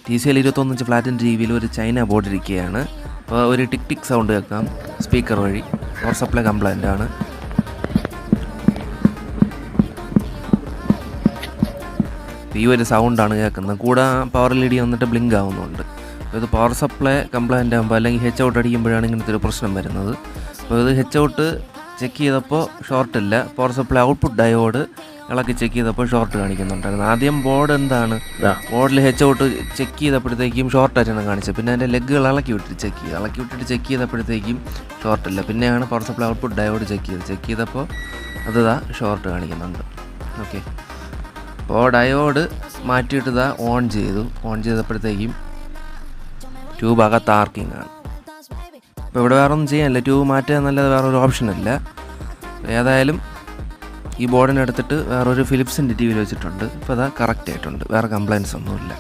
TCL 21 ഫ്ലാറ്റിൻ്റെ ടിവിയിൽ ഒരു China board ഇരിക്കുകയാണ്. അപ്പോൾ ഒരു ടിക് ടിക് സൗണ്ട് കേൾക്കാം സ്പീക്കർ വഴി. പവർ സപ്ലൈ കംപ്ലൈൻ്റ് ആണ്. ഈ ഒരു സൗണ്ടാണ് കേൾക്കുന്നത്. കൂടെ പവർ LED വന്നിട്ട് ബ്ലിങ്ക് ആവുന്നുണ്ട്. അപ്പോൾ ഇത് പവർ സപ്ലൈ കംപ്ലൈൻ്റ് ആകുമ്പോൾ അല്ലെങ്കിൽ ഹെച്ച് ഔട്ട് അടിക്കുമ്പോഴാണ് ഇങ്ങനത്തെ ഒരു പ്രശ്നം വരുന്നത്. അപ്പോൾ ഇത് ഹെച്ച് ഔട്ട് ചെക്ക് ചെയ്തപ്പോൾ ഷോർട്ടില്ല. പവർ സപ്ലൈ ഔട്ട്പുട്ട് ഡയോഡ് ഇളക്കി ചെക്ക് ചെയ്തപ്പോൾ ഷോർട്ട് കാണിക്കുന്നുണ്ടായിരുന്നു. ആദ്യം ബോർഡ് എന്താണ്, ബോർഡിൽ ഹെച്ച് ഔട്ട് ചെക്ക് ചെയ്തപ്പോഴത്തേക്കും ഷോർട്ടായിട്ടാണ് കാണിച്ചത്. പിന്നെ അതിൻ്റെ ലെഗുകൾ ഇളക്കി വിട്ടിട്ട് ചെക്ക് ചെയ്തപ്പോഴത്തേക്കും ഷോർട്ടില്ല. പിന്നെയാണ് power supply output diode check ചെയ്തപ്പോൾ അത് ഷോർട്ട് കാണിക്കുന്നുണ്ട്. ഓക്കെ, അപ്പോൾ ഡയോഡ് മാറ്റിയിട്ട് ഓൺ ചെയ്തപ്പോഴത്തേക്കും ട്യൂബ് അകത്ത് ആർക്കിംഗ് ആണ്. അപ്പോൾ ഇവിടെ വേറെ ഒന്നും ചെയ്യാനില്ല, ട്യൂബ് മാറ്റുക എന്നല്ലാതെ വേറൊരു ഓപ്ഷനില്ല. ഏതായാലും ഈ ബോർഡിനെടുത്തിട്ട് വേറൊരു ഫിലിപ്സിൻ്റെ ടിവിയിൽ വെച്ചിട്ടുണ്ട്. ഇപ്പോൾ കറക്റ്റ് ആയിട്ടുണ്ട്, വേറെ കംപ്ലയിൻസ് ഒന്നുമില്ല.